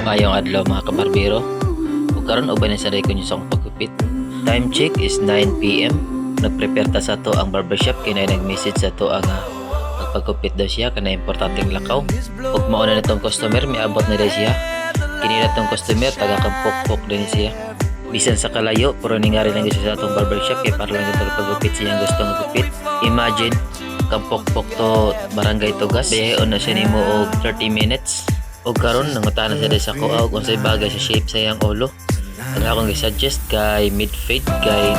Mayong adlaw mga kabarbero. Ug karon ubay na sa ko niyo sa akong pagkupit. Time check is 9 PM. Nagprepare ta sa to ang barbershop kay nag-message sa to ang magpagkupit daw siya kana importanteng lakaw. Ug mauna nitong customer miabot na daw siya. Kini natong customer taga Kampok-pok din siya. Bisan sa kalayo pero ningari lang siya sa atong barbershop kay para lang ito pagkupit siya gustong gupit. Imagine Kampok-pok to Barangay Tugas. Dayon na siya nimo og 30 minutes. O karon nangutana siya sa ko og unsay bagay sa shape sa iyang ulo. Ang akong gi-suggest kay mid-fade kay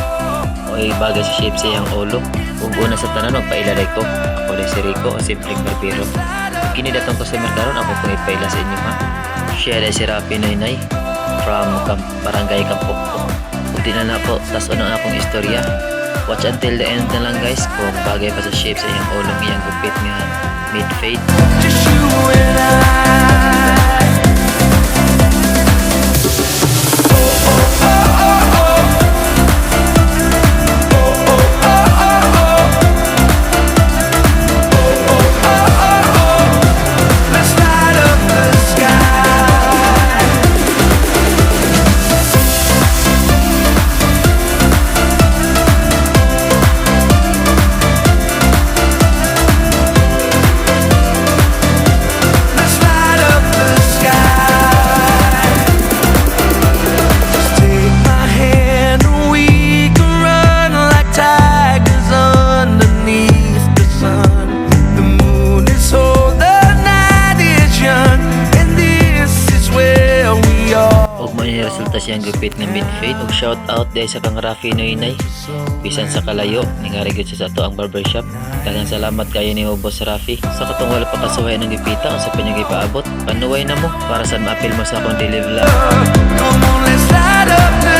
oy bagay sa shape sa iyang ulo. Ug una sa tanan magpailalay ko. Ako rin si Rico, ang simpleng barbero. Kini datong customer karon ako pang ipaila sa inyo ha. Siya si Rafi Noynay from Barangay Kampok. Ug di na po tas ano ang akong istorya. Watch until the end na lang guys kung bagay pa sa shape sa iyang ulo iyang gupit nga mid-fade. Just you and I. Resulta siyang gupit ng mid-fade ug shout out dahil sa kang Rafi Noynay bisan sa kalayo ningari gyud sa ato ang barbershop. Daghang salamat kayo ni Boss Rafi sa katong wala pa kasuway ng gipita sa panyag ipaabot panuway na mo para sa maapil mo sa akong daily vlog. Come on, let's light up the